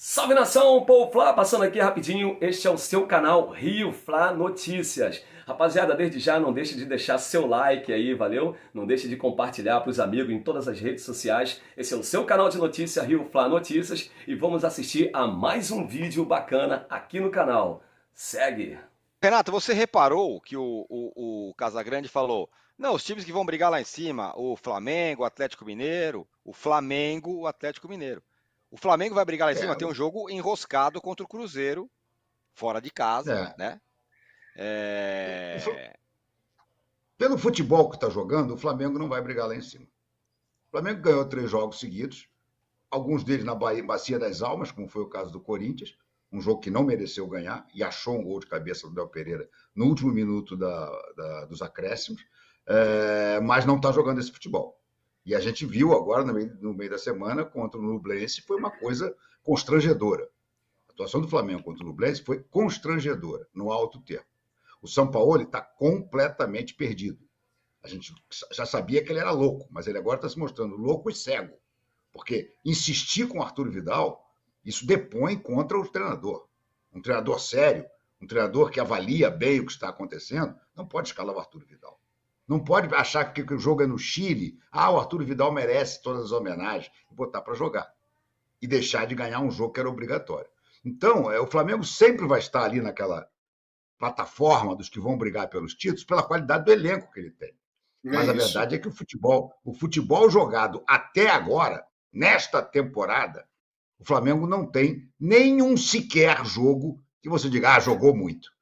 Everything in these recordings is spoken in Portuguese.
Salve nação, Povo Fla, passando aqui rapidinho, este é o seu canal Rio Fla Notícias. Rapaziada, desde já não deixe de deixar seu like aí, valeu? Não deixe de compartilhar para os amigos em todas as redes sociais. Esse é o seu canal de notícia Rio Fla Notícias e vamos assistir a mais um vídeo bacana aqui no canal. Segue! Renato, você reparou que o Casagrande falou, não, os times que vão brigar lá em cima, o Flamengo, o Atlético Mineiro, o Flamengo, o Atlético Mineiro. O Flamengo vai brigar lá em cima, tem um jogo enroscado contra o Cruzeiro, fora de casa, É. né? Pelo futebol que está jogando, o Flamengo não vai brigar lá em cima. O Flamengo ganhou 3 jogos seguidos, alguns deles na Bacia das Almas, como foi o caso do Corinthians, um jogo que não mereceu ganhar e achou um gol de cabeça do Del Pereira no último minuto dos acréscimos, mas não está jogando esse futebol. E a gente viu agora, no meio da semana, contra o Nublense, foi uma coisa constrangedora. A atuação do Flamengo contra o Nublense foi constrangedora, no alto termo. O Sampaoli está completamente perdido. A gente já sabia que ele era louco, mas ele agora está se mostrando louco e cego. Porque insistir com o Arthur Vidal, isso depõe contra o treinador. Um treinador sério, um treinador que avalia bem o que está acontecendo, não pode escalar o Arthur Vidal. Não pode achar que o jogo é no Chile, o Arthur Vidal merece todas as homenagens, e botar para jogar. E deixar de ganhar um jogo que era obrigatório. Então, o Flamengo sempre vai estar ali naquela plataforma dos que vão brigar pelos títulos pela qualidade do elenco que ele tem. Mas a verdade é que o futebol jogado até agora, nesta temporada, o Flamengo não tem nenhum sequer jogo que você diga, jogou muito.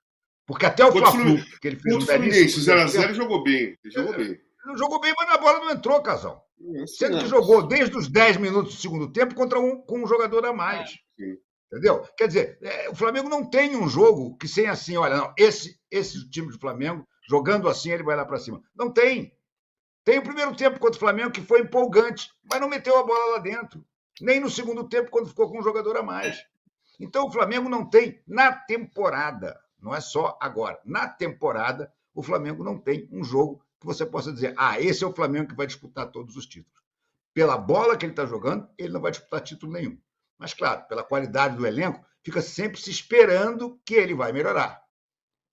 Porque até o Fla-Flu, que ele fez um Fluminense, 0x0, jogou bem. Jogou bem. Não jogou bem, mas a bola não entrou, Casão. Sendo que jogou desde os 10 minutos do segundo tempo com um jogador a mais. Sim. Entendeu? Quer dizer, o Flamengo não tem um jogo que seja assim, olha, não, esse time do Flamengo, jogando assim, ele vai lá para cima. Não tem. Tem o primeiro tempo contra o Flamengo que foi empolgante, mas não meteu a bola lá dentro. Nem no segundo tempo, quando ficou com um jogador a mais. Então, o Flamengo não tem, na temporada, não é só agora, na temporada, o Flamengo não tem um jogo que você possa dizer, esse é o Flamengo que vai disputar todos os títulos. Pela bola que ele está jogando, ele não vai disputar título nenhum. Mas, claro, pela qualidade do elenco, fica sempre se esperando que ele vai melhorar.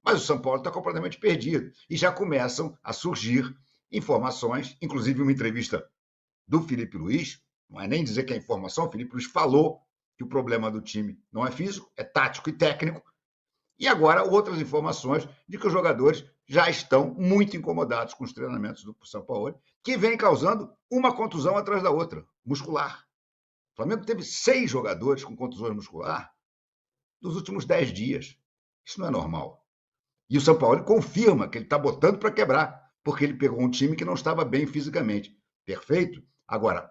Mas o São Paulo está completamente perdido. E já começam a surgir informações, inclusive uma entrevista do Felipe Luiz, não é nem dizer que é informação, o Felipe Luiz falou que o problema do time não é físico, é tático e técnico. E agora outras informações de que os jogadores já estão muito incomodados com os treinamentos do São Paulo, que vem causando uma contusão atrás da outra, muscular. O Flamengo teve 6 jogadores com contusões muscular nos últimos 10 dias. Isso não é normal. E o São Paulo confirma que ele está botando para quebrar, porque ele pegou um time que não estava bem fisicamente. Perfeito? Agora,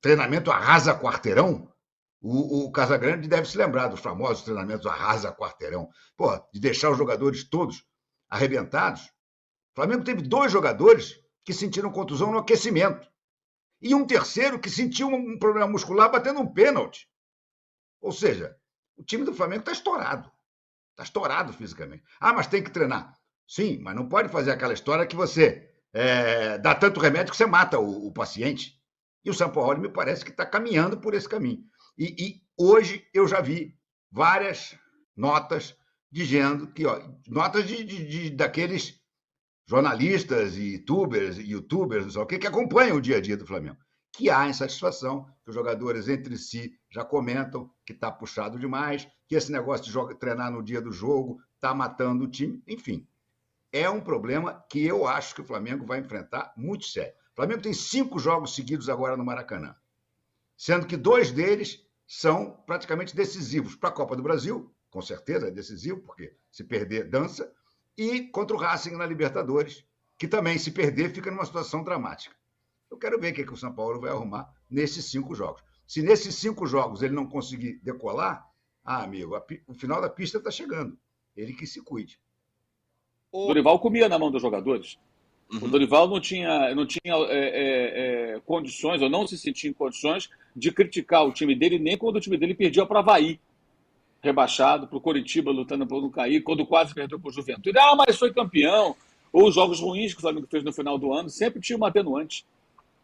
treinamento arrasa quarteirão, o Casagrande deve se lembrar dos famosos treinamentos arrasa quarteirão. De deixar os jogadores todos arrebentados. O Flamengo teve 2 jogadores que sentiram contusão no aquecimento. E um terceiro que sentiu um problema muscular batendo um pênalti. Ou seja, o time do Flamengo está estourado. Está estourado fisicamente. Mas tem que treinar. Sim, mas não pode fazer aquela história que você dá tanto remédio que você mata o paciente. E o São Paulo me parece que está caminhando por esse caminho. E hoje eu já vi várias notas dizendo que, notas daqueles jornalistas e youtubers, não sei o que acompanham o dia a dia do Flamengo, que há insatisfação, que os jogadores entre si já comentam que está puxado demais, que esse negócio de treinar no dia do jogo está matando o time, enfim. É um problema que eu acho que o Flamengo vai enfrentar muito sério. O Flamengo tem 5 jogos seguidos agora no Maracanã, sendo que 2 deles são praticamente decisivos para a Copa do Brasil, com certeza é decisivo, porque se perder, dança, e contra o Racing na Libertadores, que também, se perder, fica numa situação dramática. Eu quero ver o que o São Paulo vai arrumar nesses 5 jogos. Se nesses 5 jogos ele não conseguir decolar, amigo, o final da pista está chegando. Ele que se cuide. O Dorival comia na mão dos jogadores. O Dorival não tinha condições, ou não se sentia em condições, de criticar o time dele, nem quando o time dele perdia para o Avaí, rebaixado, para o Coritiba lutando para não cair, quando quase perdeu para o Juventude. Mas foi campeão. Ou os jogos ruins que o Flamengo fez no final do ano, sempre tinha uma atenuante.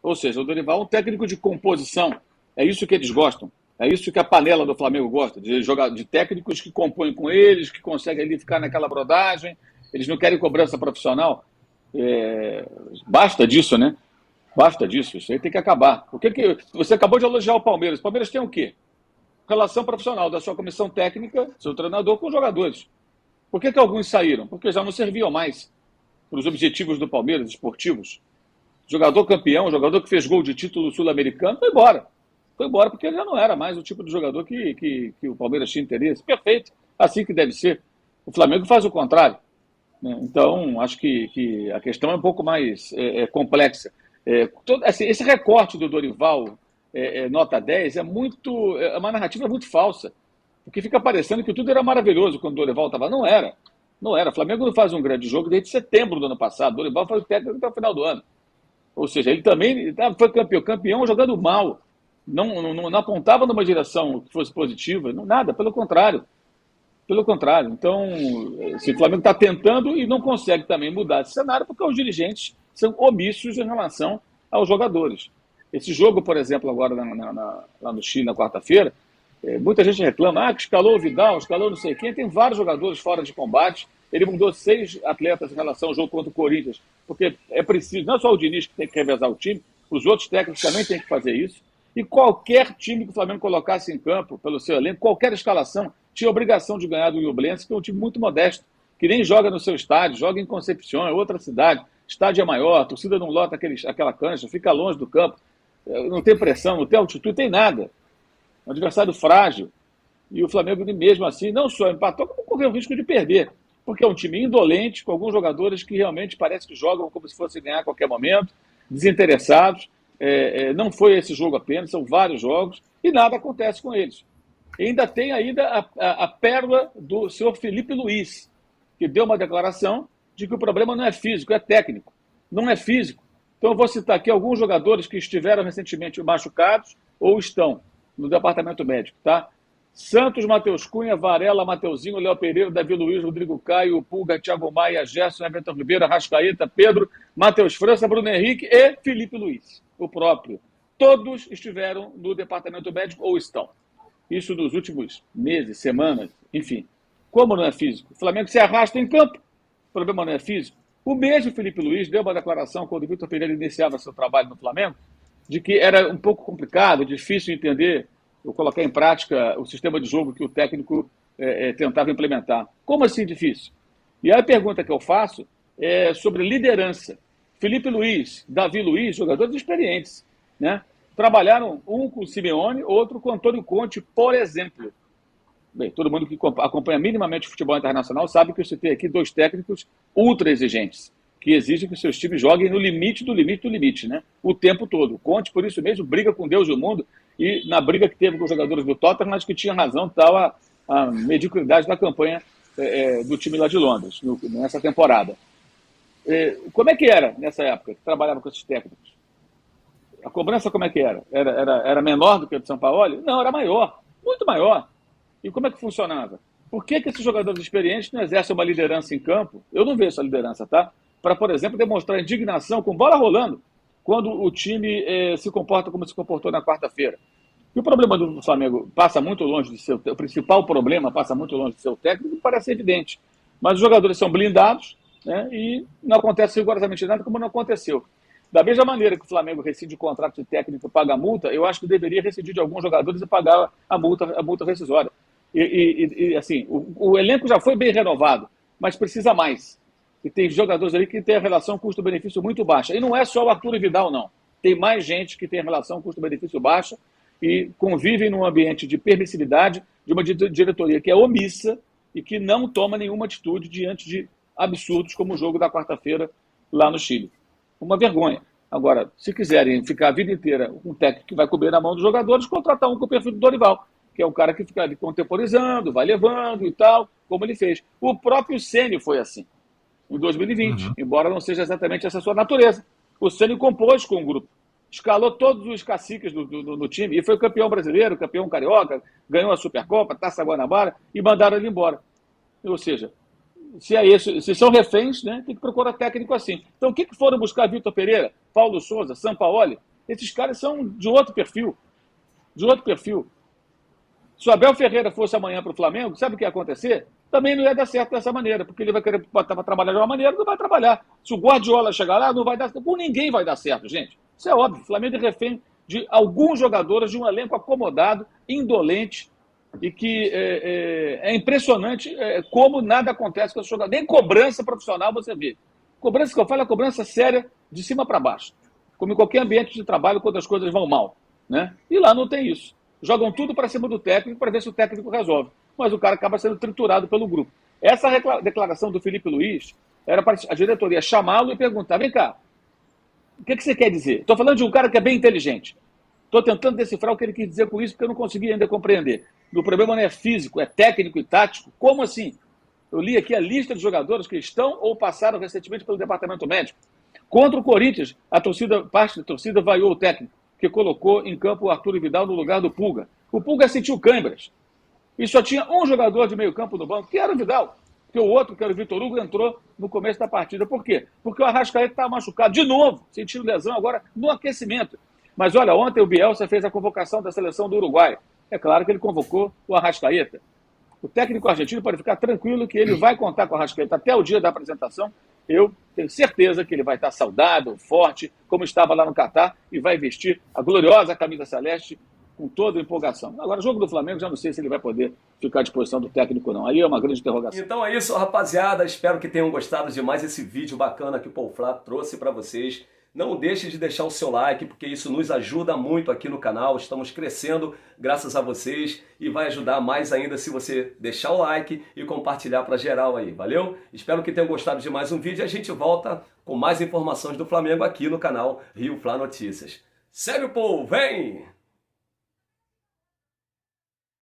Ou seja, o Dorival é um técnico de composição. É isso que eles gostam. É isso que a panela do Flamengo gosta, de técnicos que compõem com eles, que conseguem ali ficar naquela brodagem. Eles não querem cobrança profissional. Basta disso, né? Basta disso. Isso aí tem que acabar. Você acabou de elogiar o Palmeiras. O Palmeiras tem o quê? Relação profissional da sua comissão técnica, seu treinador, com os jogadores. Por que alguns saíram? Porque já não serviam mais para os objetivos do Palmeiras, esportivos. Jogador campeão, jogador que fez gol de título sul-americano, foi embora. Foi embora porque ele já não era mais o tipo de jogador que o Palmeiras tinha interesse. Perfeito, assim que deve ser. O Flamengo faz o contrário, né? Então, acho que a questão é um pouco mais complexa. Esse recorte do Dorival, nota 10, é uma narrativa muito falsa. Porque fica parecendo que tudo era maravilhoso quando o Dorival estava. Não era. Não era. O Flamengo não faz um grande jogo desde setembro do ano passado. O Dorival faz o técnico até o final do ano. Ou seja, ele também foi campeão jogando mal. Não apontava numa direção que fosse positiva, nada, pelo contrário. Pelo contrário. Então, o Flamengo está tentando e não consegue também mudar esse cenário porque os dirigentes são omissos em relação aos jogadores. Esse jogo, por exemplo, agora lá no Chile, na quarta-feira, muita gente reclama que escalou o Vidal, escalou não sei quem. Tem vários jogadores fora de combate. Ele mudou 6 atletas em relação ao jogo contra o Corinthians, porque é preciso, não é só o Diniz que tem que revezar o time, os outros técnicos também têm que fazer isso. E qualquer time que o Flamengo colocasse em campo, pelo seu elenco, qualquer escalação, tinha a obrigação de ganhar do Ñublense, que é um time muito modesto, que nem joga no seu estádio, joga em Concepción, é outra cidade, estádio é maior, a torcida não lota aquela cancha, fica longe do campo, não tem pressão, não tem altitude, não tem nada. Um adversário frágil. E o Flamengo, mesmo assim, não só empatou, como correu o risco de perder. Porque é um time indolente, com alguns jogadores que realmente parece que jogam como se fosse ganhar a qualquer momento, desinteressados. Não foi esse jogo apenas, são vários jogos, e nada acontece com eles. E ainda tem a pérola do senhor Felipe Luiz, que deu uma declaração de que o problema não é físico, é técnico. Não é físico. Então eu vou citar aqui alguns jogadores que estiveram recentemente machucados ou estão no departamento médico, tá? Santos, Matheus Cunha, Varela, Mateuzinho, Léo Pereira, Davi Luiz, Rodrigo Caio, Pulga, Thiago Maia, Gerson, Everton Ribeiro, Arrascaeta, Pedro, Matheus França, Bruno Henrique e Felipe Luiz, o próprio. Todos estiveram no departamento médico ou estão. Isso nos últimos meses, semanas, enfim. Como não é físico? O Flamengo se arrasta em campo, o problema não é físico. O mesmo Felipe Luiz deu uma declaração quando o Vitor Pereira iniciava seu trabalho no Flamengo, de que era um pouco complicado, difícil entender ou colocar em prática o sistema de jogo que o técnico tentava implementar. Como assim difícil? E aí a pergunta que eu faço é sobre liderança. Felipe Luiz, Davi Luiz, jogadores experientes, né? Trabalharam um com o Simeone, outro com o Antônio Conte, por exemplo. Bem, todo mundo que acompanha minimamente o futebol internacional sabe que eu citei aqui 2 técnicos ultra exigentes, que exigem que seus times joguem no limite do limite do limite, né? O tempo todo. O Conte, por isso mesmo, briga com Deus e o mundo, e na briga que teve com os jogadores do Tottenham, acho que tinha razão, tal a mediocridade da campanha do time lá de Londres, nessa temporada. Como é que era nessa época, que trabalhava com esses técnicos? A cobrança como é que era? Era menor do que a de São Paulo? Não, era maior, muito maior. E como é que funcionava? Por que esses jogadores experientes não exercem uma liderança em campo? Eu não vejo essa liderança, tá? Para, por exemplo, demonstrar indignação com bola rolando, quando o time se comporta como se comportou na quarta-feira. E o problema do Flamengo passa muito longe de ser o principal problema, passa muito longe de ser o técnico, parece evidente. Mas os jogadores são blindados, né, e não acontece rigorosamente nada, como não aconteceu. Da mesma maneira que o Flamengo rescinde o contrato de técnico e paga a multa, eu acho que deveria rescindir de alguns jogadores e pagar a multa rescisória. E assim, o elenco já foi bem renovado, mas precisa mais. E tem jogadores ali que têm a relação custo-benefício muito baixa. E não é só o Arthur e Vidal, não. Tem mais gente que tem a relação custo-benefício baixa e convivem num ambiente de permissividade de uma diretoria que é omissa e que não toma nenhuma atitude diante de absurdos como o jogo da quarta-feira lá no Chile. Uma vergonha. Agora, se quiserem ficar a vida inteira com um técnico que vai cobrir na mão dos jogadores, contratar um com o perfil do Dorival, que é o cara que fica ali contemporizando, vai levando e tal, como ele fez. O próprio Ceni foi assim, em 2020, embora não seja exatamente essa sua natureza. O Ceni compôs com o grupo, escalou todos os caciques do time e foi campeão brasileiro, campeão carioca, ganhou a Supercopa, Taça Guanabara e mandaram ele embora. Ou seja, se são reféns, né, tem que procurar técnico assim. Então, o que foram buscar Vitor Pereira, Paulo Souza, Sampaoli? Esses caras são de outro perfil. De outro perfil. Se o Abel Ferreira fosse amanhã para o Flamengo, sabe o que ia acontecer? Também não ia dar certo dessa maneira, porque ele vai querer botar para trabalhar de uma maneira, não vai trabalhar. Se o Guardiola chegar lá, não vai dar certo. Com ninguém vai dar certo, gente. Isso é óbvio. O Flamengo é refém de alguns jogadores de um elenco acomodado, indolente, e que é impressionante como nada acontece com esse jogador. Nem cobrança profissional você vê. Cobrança que eu falo é cobrança séria de cima para baixo. Como em qualquer ambiente de trabalho quando as coisas vão mal. Né? E lá não tem isso. Jogam tudo para cima do técnico para ver se o técnico resolve. Mas o cara acaba sendo triturado pelo grupo. Essa declaração do Felipe Luiz era para a diretoria chamá-lo e perguntar: vem cá, o que você quer dizer? Estou falando de um cara que é bem inteligente. Estou tentando decifrar o que ele quis dizer com isso, porque eu não consegui ainda compreender. O problema não é físico, é técnico e tático. Como assim? Eu li aqui a lista de jogadores que estão ou passaram recentemente pelo departamento médico. Contra o Corinthians, parte da torcida vaiou o técnico, que colocou em campo o Arthur Vidal no lugar do Pulga. O Pulga sentiu câimbras. E só tinha um jogador de meio campo no banco, que era o Vidal. Porque o outro, que era o Vitor Hugo, entrou no começo da partida. Por quê? Porque o Arrascaeta estava machucado de novo, sentindo lesão agora no aquecimento. Mas olha, ontem o Bielsa fez a convocação da seleção do Uruguai. É claro que ele convocou o Arrascaeta. O técnico argentino pode ficar tranquilo que ele vai contar com o Arrascaeta até o dia da apresentação. Eu tenho certeza que ele vai estar saudável, forte, como estava lá no Catar, e vai vestir a gloriosa camisa celeste com toda a empolgação. Agora, o jogo do Flamengo, já não sei se ele vai poder ficar à disposição do técnico, não. Aí é uma grande interrogação. Então é isso, rapaziada. Espero que tenham gostado de mais esse vídeo bacana que o Paul Flá trouxe para vocês. Não deixe de deixar o seu like, porque isso nos ajuda muito aqui no canal. Estamos crescendo graças a vocês e vai ajudar mais ainda se você deixar o like e compartilhar para geral aí, valeu? Espero que tenham gostado de mais um vídeo e a gente volta com mais informações do Flamengo aqui no canal Rio Flá Notícias. Segue o povo, vem!